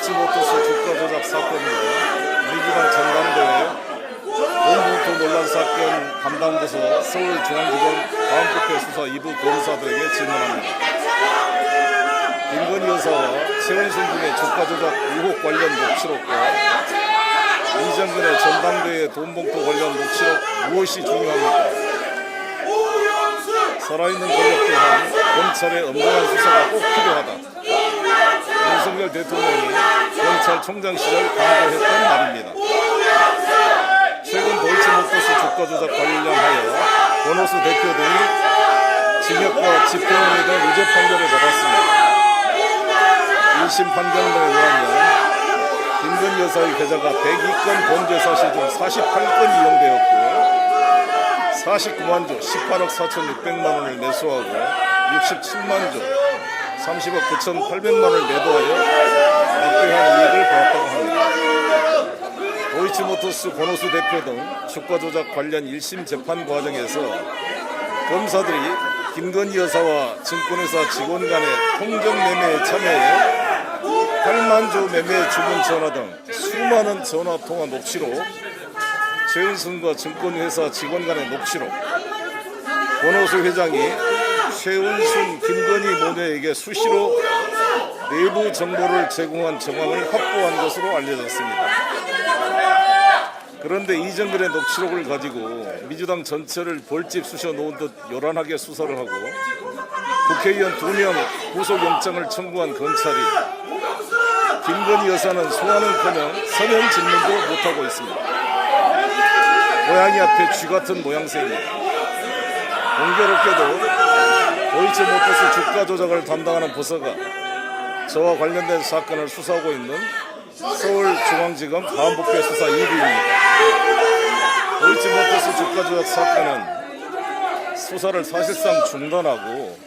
도이치모터스 주가 조작 사건과 민주당 전당대회 돈봉투 논란 사건 담당 부서 서울중앙지검 다음부패 수사 2부 검사들에게 질문합니다. 김건희 여사와 최은순 등의 주가 조작 의혹 관련 녹취록과 이정근의 전당대회 돈봉투 관련 녹취록 무엇이 중요합니까? 살아있는 권력 또한 검찰의 엄중한 수사가 꼭 필요하다. 윤석열 대통령이 검찰총장 시절 강조했던 말입니다. 최근 도이치모터스 주가 조작 관련하여 권오수 대표 등이 징역과 집행유예 등 유죄 판결을 받았습니다. 1심 판결문에 의하면 김건희 여사의 계좌가 102건 범죄 사실 중 48건 이용되었고 49만 조 18억 4,600만 원을 매수하고 67만 조 30억 9,800만 원을 매도하여 막대한 이익을 보았다고 합니다. 도이치모터스 권오수 대표 등 주가 조작 관련 1심 재판 과정에서 검사들이 김건희 여사와 증권회사 직원 간의 통정 매매에 참여해 8만 조 매매 주문 전화 등 수많은 전화 통화 녹취록, 최은순과 증권회사 직원 간의 녹취록, 권오수 회장이 최은순, 김건희 모녀에게 수시로 내부 정보를 제공한 정황을 확보한 것으로 알려졌습니다. 그런데 이정근의 녹취록을 가지고 민주당 전체를 벌집 쑤셔 놓은 듯 요란하게 수사를 하고 국회의원 2명 구속영장을 청구한 검찰이 김건희 여사는 소환은커녕 서면 질문도 못하고 있습니다. 고양이 앞에 쥐 같은 모양새입니다. 공교롭게도 도이치모터스 주가 조작을 담당하는 부서가 저와 관련된 사건을 수사하고 있는 서울중앙지검 다음부패 수사 2부입니다. 도이치모터스 주가 조작 사건은 수사를 사실상 중단하고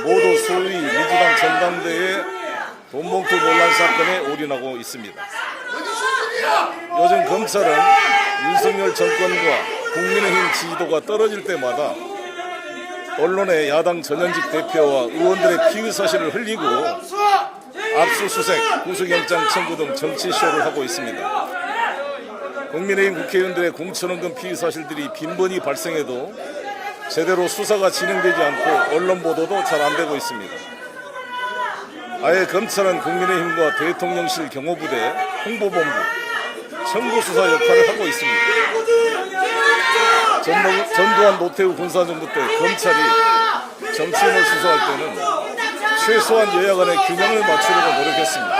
모두 소위 민주당 전당대회 돈봉투 논란 사건에 올인하고 있습니다. 요즘 검찰은 윤석열 정권과 국민의힘 지지도가 떨어질 때마다 언론에 야당 전현직 대표와 의원들의 피의 사실을 흘리고 압수수색, 구속영장 청구 등 정치쇼를 하고 있습니다. 국민의힘 국회의원들의 공천원금 피의 사실들이 빈번히 발생해도 제대로 수사가 진행되지 않고 언론 보도도 잘 안 되고 있습니다. 아예 검찰은 국민의힘과 대통령실 경호부대, 홍보본부, 청구수사 역할을 하고 있습니다. 전두환 노태우 군사정부 때 검찰이 정치인을 수사할 때는 최소한 여야 간의 균형을 맞추려고 노력했습니다.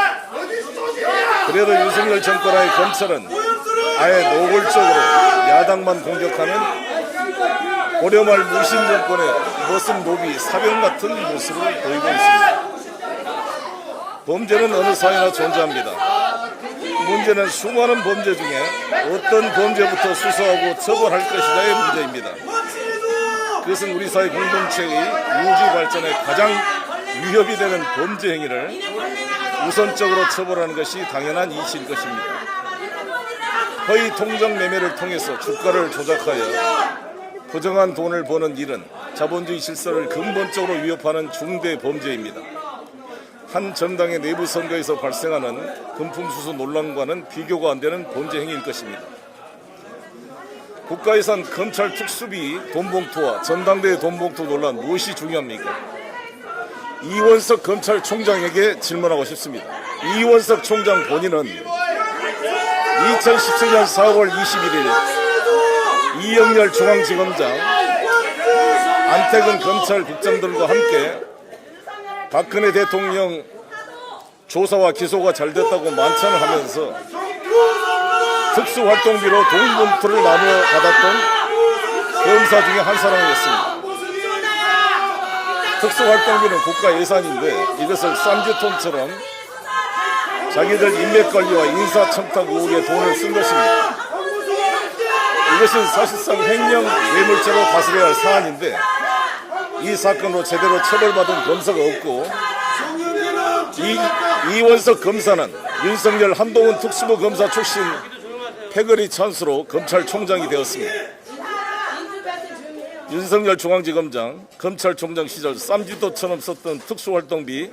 그래도 윤석열 정권하의 검찰은 아예 노골적으로 야당만 공격하는 고려말 무신 정권의 머슴 노비 사병 같은 모습을 보이고 있습니다. 범죄는 어느 사회나 존재합니다. 문제는 수많은 범죄 중에 어떤 범죄부터 수사하고 처벌할 것이냐의 문제입니다. 그것은 우리 사회 공동체의 유지 발전에 가장 위협이 되는 범죄 행위를 우선적으로 처벌하는 것이 당연한 이치일 것입니다. 허위 통정 매매를 통해서 주가를 조작하여 부정한 돈을 버는 일은 자본주의 질서를 근본적으로 위협하는 중대 범죄입니다. 한 정당의 내부 선거에서 발생하는 금품수수 논란과는 비교가 안 되는 범죄 행위일 것입니다. 국가예산 검찰 특수비 돈봉투와 전당대회 돈봉투 논란 무엇이 중요합니까? 이원석 검찰총장에게 질문하고 싶습니다. 이원석 총장 본인은 2017년 4월 21일 이영렬 중앙지검장, 안태근 검찰국장들과 함께 박근혜 대통령 조사와 기소가 잘 됐다고 만찬을 하면서 특수활동비로 돈봉투를 나누어 받았던 검사 중에 한 사람이었습니다. 특수활동비는 국가 예산인데 이것을 쌈짓돈처럼 자기들 인맥관리와 인사청탁 의혹에 돈을 쓴 것입니다. 이것은 사실상 횡령 뇌물죄로 다스려야 할 사안인데 이 사건으로 제대로 처벌받은 검사가 없고 이원석 검사는 윤석열 한동훈 특수부 검사 출신 패거리 찬스로 검찰총장이 되었습니다. 윤석열 중앙지검장, 검찰총장 시절 쌈짓돈처럼 썼던 특수활동비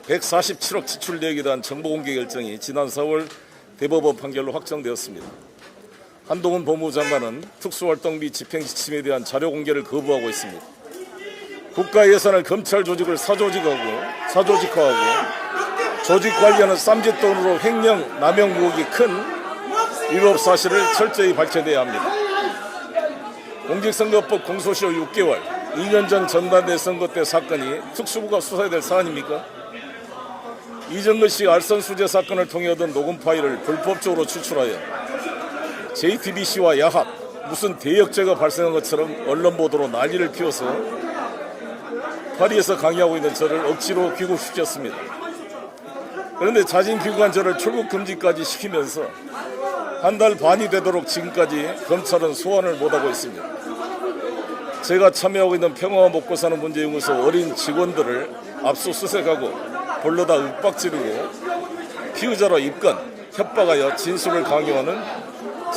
147억 지출 내역에 대한 정보 공개 결정이 지난 4월 대법원 판결로 확정되었습니다. 한동훈 법무부 장관은 특수활동 및 집행지침에 대한 자료 공개를 거부하고 있습니다. 국가 예산을 검찰 조직을 사조직화하고 조직 관리하는 쌈짓돈으로 횡령, 남용 의혹이 큰 위법 사실을 철저히 밝혀내야 합니다. 공직선거법 공소시효 6개월, 2년 전 전당대 선거 때 사건이 특수부가 수사해야 될 사안입니까? 이정근 씨 알선 수재 사건을 통해 얻은 녹음 파일을 불법적으로 추출하여 JTBC와 야합, 무슨 대역죄가 발생한 것처럼 언론 보도로 난리를 피워서 파리에서 강의하고 있는 저를 억지로 귀국시켰습니다. 그런데 자진 귀국한 저를 출국 금지까지 시키면서 한 달 반이 되도록 지금까지 검찰은 소환을 못하고 있습니다. 제가 참여하고 있는 평화와 먹고 사는 문제연구소 어린 직원들을 압수수색하고 불러다 윽박지르고 피의자로 입건, 협박하여 진술을 강요하는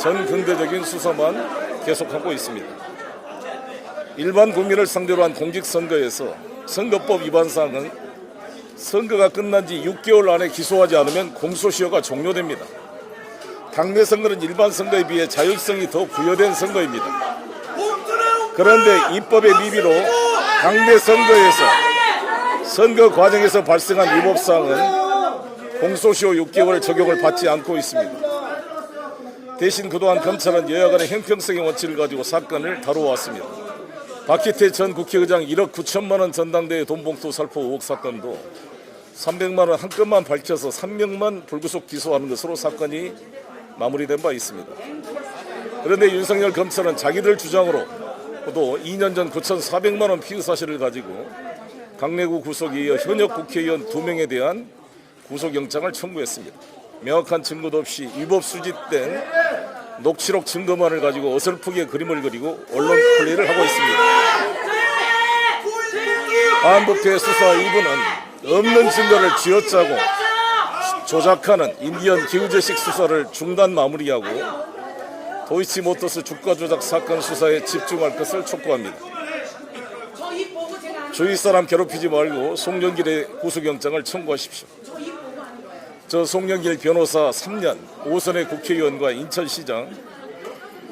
전근대적인 수사만 계속하고 있습니다. 일반 국민을 상대로 한 공직선거에서 선거법 위반 사항은 선거가 끝난 지 6개월 안에 기소하지 않으면 공소시효가 종료됩니다. 당내 선거는 일반 선거에 비해 자율성이 더 부여된 선거입니다. 그런데 입법의 미비로 당내 선거에서 선거 과정에서 발생한 위법 사항은 공소시효 6개월 적용을 받지 않고 있습니다. 대신 그동안 검찰은 여야 간의 형평성의 원칙을 가지고 사건을 다루어왔습니다. 박희태 전 국회의장 1억 9천만 원 전당대회 돈봉투 살포 의혹 사건도 300만 원 한 건만 밝혀서 3명만 불구속 기소하는 것으로 사건이 마무리된 바 있습니다. 그런데 윤석열 검찰은 자기들 주장으로도 2년 전 9,400만 원 피의 사실을 가지고 강내구 구속에 이어 현역 국회의원 2명에 대한 구속영장을 청구했습니다. 명확한 증거도 없이 위법 수집된 녹취록 증거만을 가지고 어설프게 그림을 그리고 언론 플레이를 하고 있습니다. 한국회 수사 일부는 없는 증거를 쥐어짜고 조작하는 인디언 기우제식 수사를 중단 마무리하고 도이치모터스 주가 조작 사건 수사에 집중할 것을 촉구합니다. 주위 사람 괴롭히지 말고 송영길의 구속영장을 청구하십시오. 저 송영길 변호사 3년, 5선의 국회의원과 인천시장,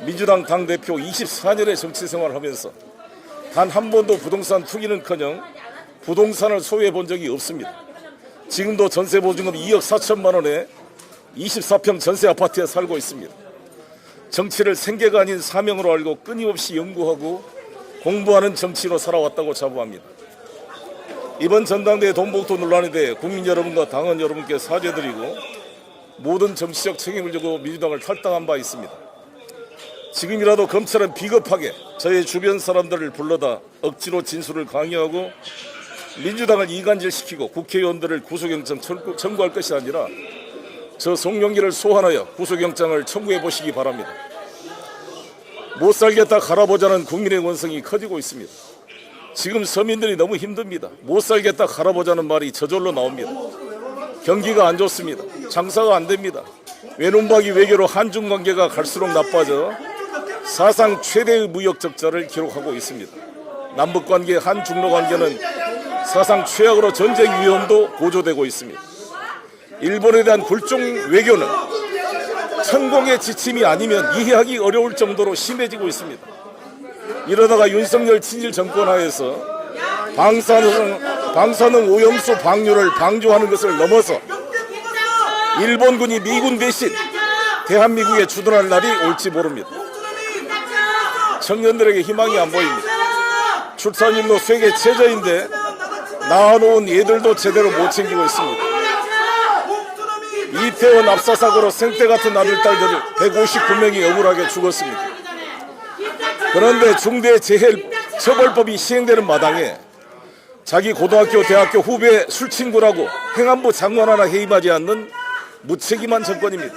민주당 당대표 24년의 정치생활을 하면서 단 한 번도 부동산 투기는커녕 부동산을 소유해 본 적이 없습니다. 지금도 전세보증금 2억 4천만 원에 24평 전세 아파트에 살고 있습니다. 정치를 생계가 아닌 사명으로 알고 끊임없이 연구하고 공부하는 정치로 살아왔다고 자부합니다. 이번 전당대회 돈봉투 논란에 대해 국민 여러분과 당원 여러분께 사죄드리고 모든 정치적 책임을 지고 민주당을 탈당한 바 있습니다. 지금이라도 검찰은 비겁하게 저의 주변 사람들을 불러다 억지로 진술을 강요하고 민주당을 이간질시키고 국회의원들을 구속영장 청구할 것이 아니라 저 송영길을 소환하여 구속영장을 청구해 보시기 바랍니다. 못 살겠다 갈아보자는 국민의 원성이 커지고 있습니다. 지금 서민들이 너무 힘듭니다. 못 살겠다 갈아보자는 말이 저절로 나옵니다. 경기가 안 좋습니다. 장사가 안 됩니다. 외눈박이 외교로 한중 관계가 갈수록 나빠져 사상 최대의 무역 적자를 기록하고 있습니다. 남북 관계, 한중로 관계는 사상 최악으로 전쟁 위험도 고조되고 있습니다. 일본에 대한 굴종 외교는 천공의 지침이 아니면 이해하기 어려울 정도로 심해지고 있습니다. 이러다가 윤석열 친일 정권 하에서 방사능 오염수 방류를 방조하는 것을 넘어서 일본군이 미군 대신 대한민국에 주둔할 날이 올지 모릅니다. 청년들에게 희망이 안 보입니다. 출산율도 세계 최저인데 낳아놓은 애들도 제대로 못 챙기고 있습니다. 이태원 압사사고로 생태 같은 아들, 딸들을 159명이 억울하게 죽었습니다. 그런데 중대재해처벌법이 시행되는 마당에 자기 고등학교, 대학교 후배 술친구라고 행안부 장관 하나 해임하지 않는 무책임한 정권입니다.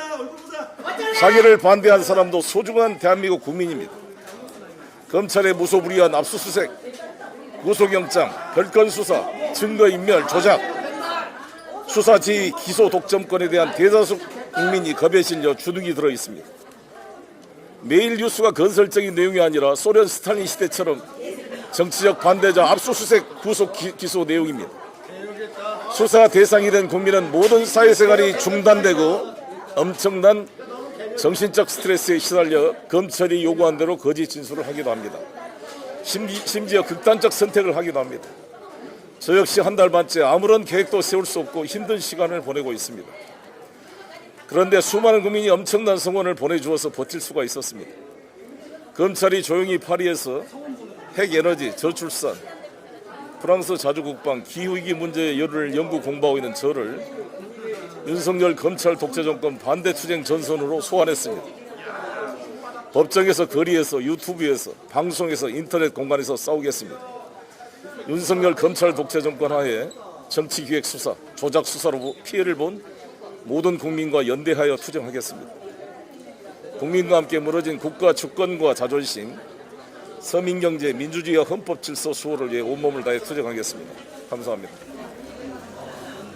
자기를 반대한 사람도 소중한 대한민국 국민입니다. 검찰의 무소불위한 압수수색, 구속영장, 별건 수사, 증거인멸, 조작, 수사 지휘, 기소 독점권에 대한 대다수 국민이 겁에 실려 주눅이 들어 있습니다. 매일 뉴스가 건설적인 내용이 아니라 소련 스탈린 시대처럼 정치적 반대자 압수수색, 구속, 기소 내용입니다. 수사 대상이 된 국민은 모든 사회생활이 중단되고 엄청난 정신적 스트레스에 시달려 검찰이 요구한 대로 거짓 진술을 하기도 합니다. 심지어 극단적 선택을 하기도 합니다. 저 역시 한 달 반째 아무런 계획도 세울 수 없고 힘든 시간을 보내고 있습니다. 그런데 수많은 국민이 엄청난 성원을 보내주어서 버틸 수가 있었습니다. 검찰이 조용히 파리에서 핵에너지, 저출산, 프랑스 자주국방, 기후위기 문제의 열을 연구 공부하고 있는 저를 윤석열 검찰 독재 정권 반대 투쟁 전선으로 소환했습니다. 법정에서, 거리에서, 유튜브에서, 방송에서, 인터넷 공간에서 싸우겠습니다. 윤석열 검찰 독재 정권 하에 정치기획 수사, 조작 수사로 피해를 본 모든 국민과 연대하여 투쟁하겠습니다. 국민과 함께 무너진 국가 주권과 자존심, 서민경제, 민주주의와 헌법 질서 수호를 위해 온몸을 다해 투쟁하겠습니다. 감사합니다.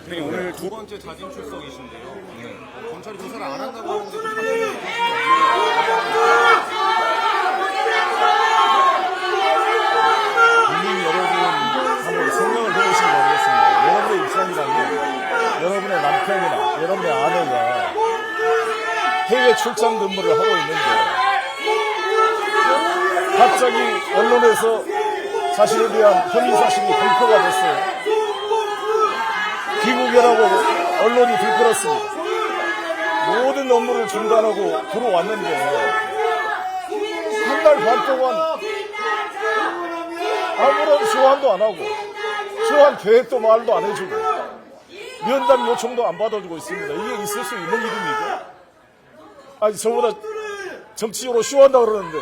네, 오늘 두 번째 자진 출석이신데요. 검찰이 조사를 안 한다고 하는데 또 자진을 국민 여러분 한번 생각을 해보시기 바라겠습니다. 여러분의 입장이라면 여러분의 남편이나 여러분의 아내가 해외 출장 근무를 하고 있는데 갑자기 언론에서 자신에 대한 혐의 사실이 공표가 됐어요. 귀국이라고 언론이 들끓었습니다. 모든 업무를 중단하고 들어왔는데 한 달 반 동안 아무런 소환도 안 하고 소환 계획도 말도 안 해주고 면담 요청도 안 받아주고 있습니다. 이게 있을 수 있는 일입니까? 아니 저보다 정치적으로 쇼한다고 그러는데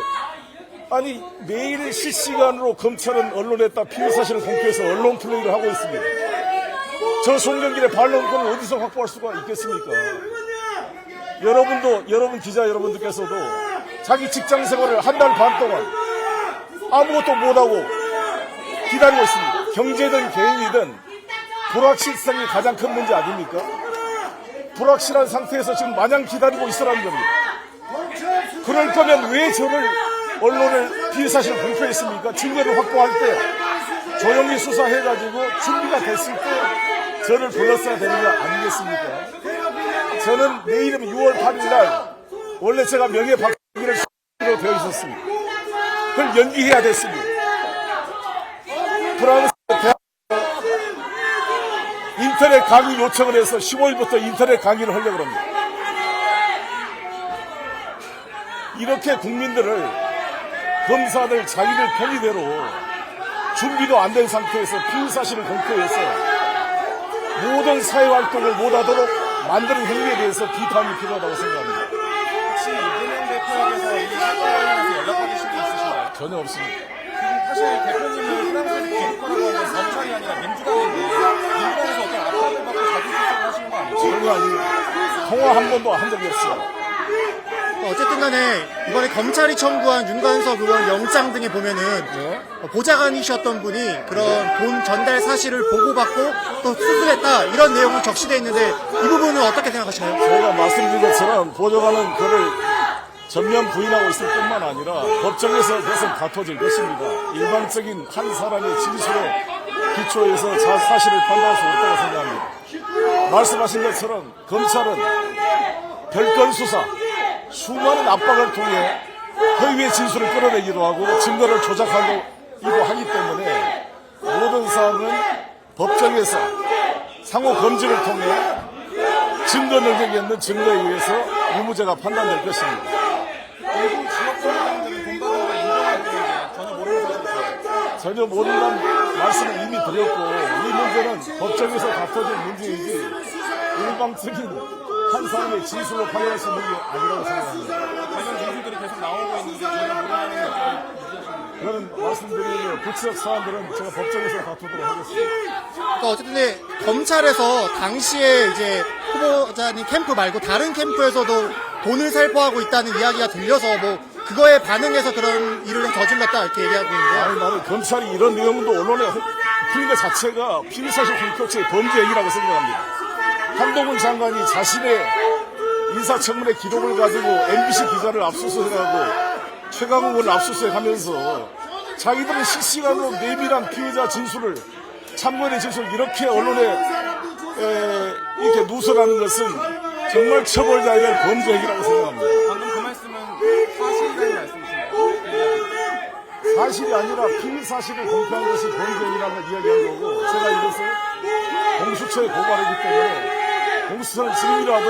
아니 매일 실시간으로 검찰은 언론에다 피해 사실을 공표해서 언론 플레이를 하고 있습니다. 저 송영길의 반론권을 어디서 확보할 수가 있겠습니까? 여러분 기자 여러분들께서도 자기 직장 생활을 한 달 반 동안 아무것도 못하고 기다리고 있습니다. 경제든 개인이든 불확실성이 가장 큰 문제 아닙니까? 불확실한 상태에서 지금 마냥 기다리고 있으라는 겁니다. 그럴 거면 왜 저를 언론을 피해 사실을 공표했습니까? 증거를 확보할 때 조용히 수사해가지고 준비가 됐을 때 저를 불렀어야 되는 거 아니겠습니까? 저는 내일은 6월 8일 날 원래 제가 명예박탈을 수로 되어 있었습니다. 그걸 연기해야 됐습니다. 프랑스 대학 인터넷 강의 요청을 해서 15일부터 인터넷 강의를 하려고 합니다. 이렇게 국민들을 검사들 자기들 편의대로 준비도 안 된 상태에서 피의 사실을 공표해서 모든 사회활동을 못하도록 만드는 행위에 대해서 비판이 필요하다고 생각합니다. 혹시 이재명 대표에게서 이 사건에 관해서 연락받으신 게 있으신가요? 전혀 없습니다. 사실 대표님은 프랑스에서 기록하라고 한 건 검찰이 아니라 민주당인데 민주당에서 어떤 압박을 받고 자진 출석을 하시는 거 아니죠? 전혀 아니에요. 통화 한 번도 한 적이 없어요. 어쨌든 간에 이번에 검찰이 청구한 윤관석 의원 영장 등에 보면은 보좌관이셨던 분이 그런 돈 전달 사실을 보고받고 또 수수했다 이런 내용이 적시되어 있는데 이 부분은 어떻게 생각하시나요? 저희가 말씀드린 것처럼 보좌관은 그를 전면 부인하고 있을 뿐만 아니라 법정에서 계속 다퉈질 것입니다. 일반적인 한 사람의 진술에 기초해서 사실을 판단할 수 없다고 생각합니다. 말씀하신 것처럼 검찰은 별건 수사, 수많은 압박을 통해 허위의 진술을 끌어내기도 하고 증거를 조작하기도 하기 때문에 모든 사항은 법정에서 상호 검증을 통해 증거 능력이 있는 증거에 의해서 유무죄가 판단될 것입니다. 일부 지역 정당들은 돈 받은 걸 인정할 때인데 전혀 모르는 사실이죠. 전혀 모른다는 말씀을 이미 드렸고 이 문제는 법정에서 다퉈질 문제이지 일방적인 한 사람의 진술로 판단할 수 있는 게 아니라고 생각합니다. 관련 진술들이 계속 나오고 있는데 전혀 모르는 것들을 그런 말씀드리면 구체적 사안들은 제가 법정에서 다투도록 하겠습니다. 그러니까 어쨌든 검찰에서 당시에 이제 후보자님 캠프 말고 다른 캠프에서도 돈을 살포하고 있다는 이야기가 들려서 뭐 그거에 반응해서 그런 일을 저질렀다 이렇게 얘기하고 있는데요. 아니 나는 검찰이 이런 내용도 언론에 풀린 것 자체가 피의사실 공표죄의 범죄 행위라고 생각합니다. 한동훈 장관이 자신의 인사청문회 기록을 가지고 MBC 기자를 압수수색하고 최강욱 의원을 압수수색하면서 자기들은 실시간으로 내밀한 피해자 진술을 참고인의 진술을 이렇게 언론에 이렇게 누설하는 것은 정말 처벌자의 범죄 행위라고 생각합니다. 방금 그 말씀은 사실이라는 말씀이신가요? 사실이 아니라 피의사실을 공표한 것이 범죄행위라는 걸 이야기한 거고, 제가 이것을 공수처에 고발했기 때문에 공수처는 지금이라도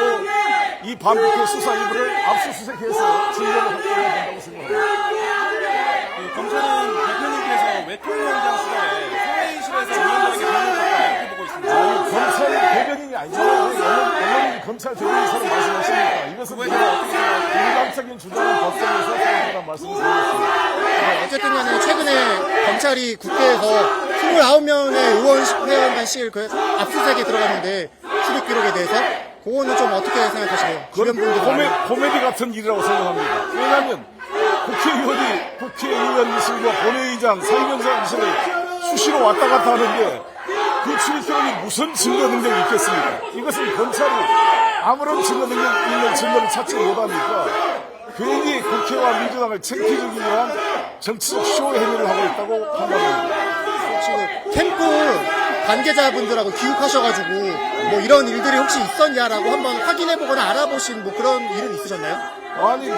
이 반복의 수사 일부를 압수수색해서 증거를 확보해야 된다고 생각합니다. 검찰은 대표님께서 외통위원장 시절에 사회이실에서 의원들에게 돈을 줬다 이렇게 보고 있습니다. 아니, 검찰 대변인이 아니잖아요. 언론이 검찰 대변인처럼 말씀하십니까? 이것은 그거에 대해서 어떻게 생각하세요? 일방적인 주장은 법정에서 사용하라는 말씀을 드리겠습니다. 어쨌든 간에 최근에 검찰이 국회에서 29명의 의원회원단실 그 압수수색에 들어갔는데 출입 기록에 대해서 그거는 좀 어떻게 생각하시나요? 주변 분들 코미디 같은 일이라고 생각합니다. 왜냐하면 국회의원이실과 본회의장, 사위원장실을 수시로 왔다 갔다 하는데 그 출입 기록이 무슨 증거 능력이 있겠습니까? 이것은 검찰이 아무런 증거 능력 있는 증거를 찾지 못하니까 괜히 국회와 민주당을 챙기기 위한 정치적 쇼 행위를 하고 있다고 판단합니다. 지금 캠프 관계자분들하고 귀국하셔가지고 뭐 이런 일들이 혹시 있었냐라고 한번 확인해보거나 알아보신 뭐 그런 일은 있으셨나요? 아니,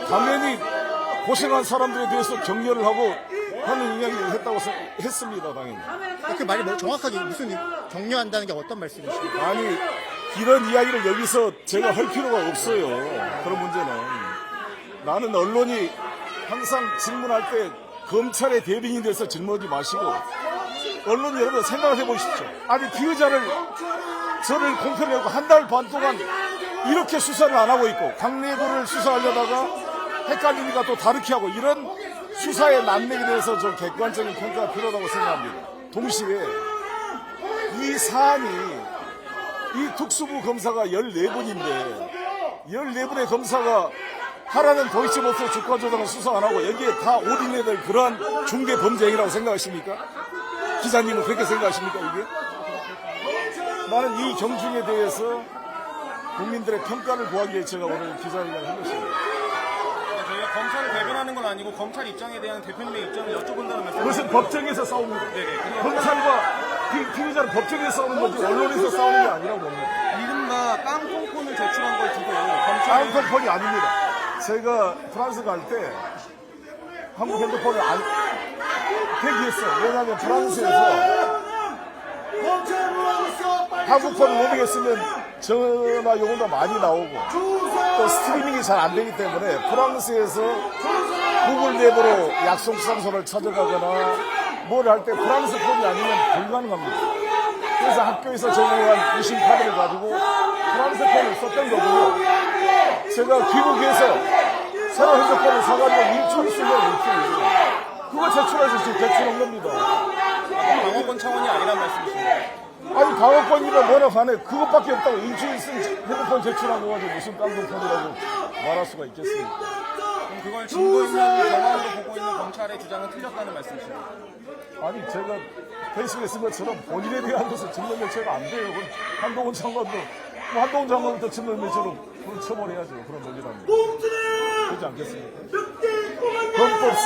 당연히 고생한 사람들에 대해서 격려를 하고 하는 이야기를 했다고 했습니다, 당연히. 그 말이 뭐 정확하게 무슨 격려한다는 게 어떤 말씀이신가요? 아니, 이런 이야기를 여기서 제가 할 필요가 없어요. 그런 문제는. 나는 언론이 항상 질문할 때 검찰의 대변인이 돼서 질문하지 마시고, 언론 여러분 생각을 해보십시오. 아니, 피의자를 저를 공표내고 한 달 반 동안 이렇게 수사를 안 하고 있고, 강내구를 수사하려다가 헷갈리니까 또 다르게 하고, 이런 수사의 난맥에 대해서 좀 객관적인 평가가 필요하다고 생각합니다. 동시에 이 사안이 이 특수부 검사가 14분인데 14분의 검사가 하라는 도이치모터 주가 조작을 수사 안 하고 여기에 다 올인해야 될 그러한 중대 범죄 행위라고 생각하십니까? 기자님은 그렇게 생각하십니까, 이게? 나는 이 경중에 대해서 국민들의 평가를 구하기 위해 제가 오늘 기자회견을 한 것입니다. 저희가 검찰을 대변하는 건 아니고 검찰 입장에 대한 대표님의 입장을 여쭤본다는 말씀. 그것은 법정에서 싸웁니다. 네네. 검찰과 피의자는 법정에서 싸우는 거지 언론에서 싸우는 게 아니라고 봅니다. 이른바 깡통폰을 제출한 걸 두고 검찰이 핸드폰이 아닙니다. 제가 프랑스 갈 때 한국 핸드폰을 폐기했어요. 왜냐하면 프랑스에서 한국 폰을 못 이겼으면 전화 요금도 많이 나오고 또 스트리밍이 잘 안 되기 때문에 프랑스에서 구글 맵으로 약속 장소를 찾아가거나 뭘 할 때 프랑스 폰이 아니면 불가능합니다. 그래서 학교에서 제공한 유심 카드를 가지고 프랑스 폰을 썼던 거고요. 제가 귀국해서 새로 핸드폰을 사가지고 일주일 쓰면 일주일. 그거 제출해서 지금 제출한 겁니다. 방어권 차원이 아니란 말씀이십니다. 아니, 방어권이나 뭐나 간에 그것밖에 없다고 일주일 쓴 핸드폰 제출한 거 가지고 무슨 깡통폰이라고 말할 수가 있겠습니까? 그럼 그걸 증거 있는 경험으로 보고 있는 검찰의 주장은 틀렸다는 말씀이십니다. 아니, 제가 회식에 쓴 것처럼 본인에 대한 것을 증거 매체가 안 돼요. 그럼 한동훈 장관부터 증거 매체로 그걸 처벌해야죠. 그런 논리랍니다. 그렇지 않겠습니까? 헌법상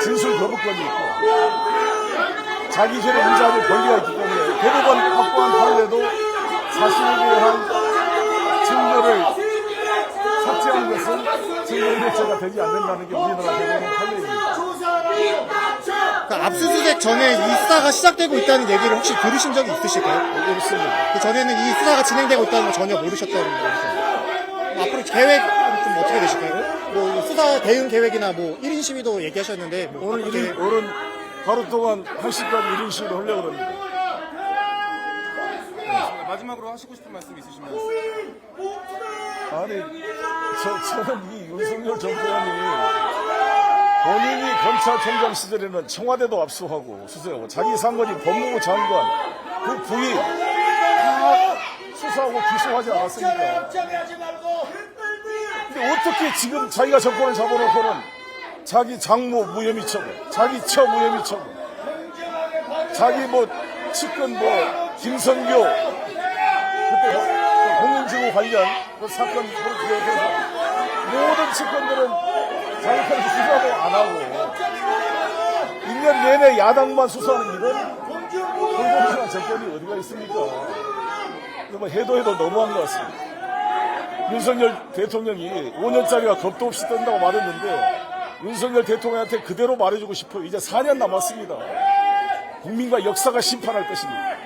진술 거부권이 있고 자기 죄를 인정할 권리가 있기 때문에 대법원 확보한 판례도 자신에 대한 증거를 삭제한 것은 증거 매체가 되지 않는다는 게 우리나라 대법원 판례입니다. 그러니까 압수수색 전에 이 수사가 시작되고 있다는 얘기를 혹시 들으신 적이 있으실까요? 없습니다. 그 전에는 이 수사가 진행되고 있다는 걸 전혀 모르셨다는 거죠. 앞으로 계획은 좀 어떻게 되실까요? 뭐 수사 대응 계획이나 뭐 1인 시위도 얘기하셨는데 뭐 오늘 하루 동안 1시까지 1인 시위를 하려고 합니다. 마지막으로 하시고 싶은 말씀 있으시면. 아니, 저는 이 윤석열 정권이 본인이 검찰총장 시절에는 청와대도 압수하고 수사하고 자기 상관인 법무부 장관 그 부인 다 수사하고 기소하지 않았습니까? 근데 어떻게 지금 자기가 정권을 잡아놓고는 자기 장모 무혐의 처분, 자기 처 무혐의 처분, 자기 측근 김선교 그때 공인지구 관련 그 사건 비롯해서 모든 측근들은 자기 편에서 수사도 안 하고 1년 내내 야당만 수사하는 일은 불공정한 정권이 어디가 있습니까? 뭐 해도 너무한 것 같습니다. 윤석열 대통령이 5년짜리가 겁도 없이 뜬다고 말했는데 윤석열 대통령한테 그대로 말해주고 싶어요. 이제 4년 남았습니다. 국민과 역사가 심판할 것입니다.